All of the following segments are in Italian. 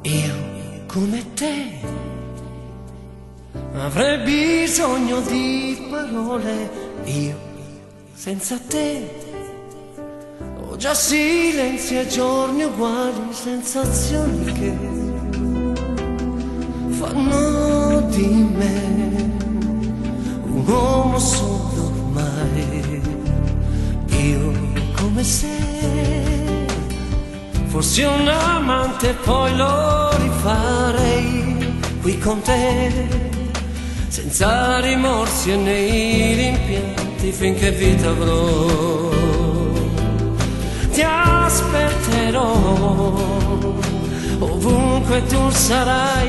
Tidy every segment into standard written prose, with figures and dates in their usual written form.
Io come te avrei bisogno di parole, io senza te ho già silenzi e giorni uguali, sensazioni che fanno di me un uomo solo ormai. Io come se fossi un amante, poi lo rifarei qui con te, senza rimorsi e nei rimpianti, finché vita avrò. Ti aspetterò ovunque tu sarai,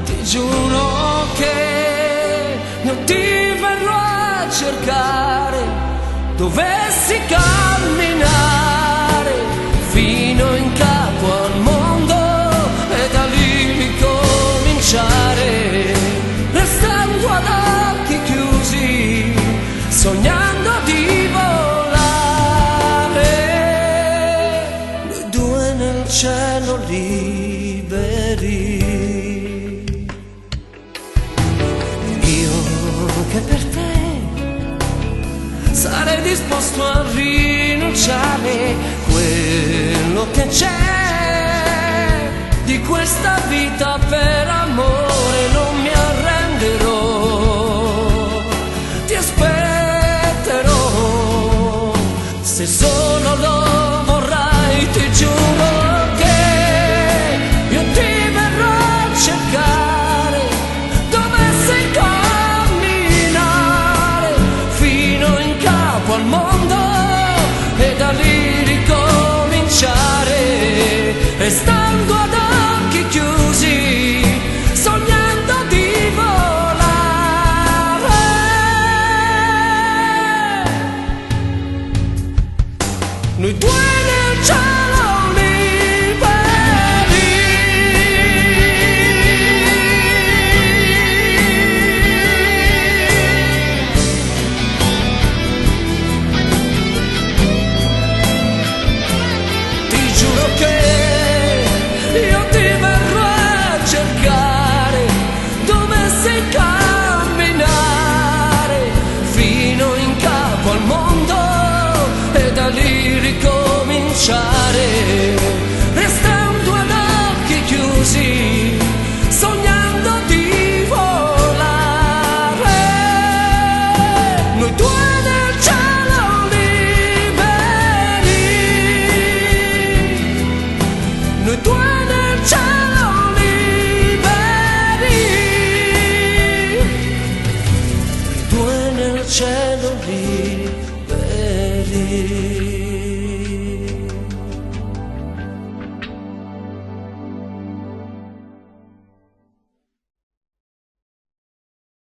ti giuro che non ti verrò a cercare, dovessi camminare fino in capo al mondo e da lì ricominciare, restando ad occhi chiusi, sognando di volare, noi due nel cielo liberi. Io che per te sarei disposto a rinunciare quello che c'è di questa vita, per amore non mi arrenderò, ti aspetterò, se solo lo vorrai, ti giuro che io ti verrò a cercare, dovessi camminare fino in capo al mondo e da lì ricominciare, restando ad occhi chiusi, sognando di volare, noi due nel cielo liberi. Ti giuro che io ti verrò a cercare, dovessi camminare fino in capo al mondo e da lì ricominciare, restando ad occhi chiusi, sognando di volare, noi due nel cielo liberi, noi due nel cielo liberi, noi due nel cielo liberi.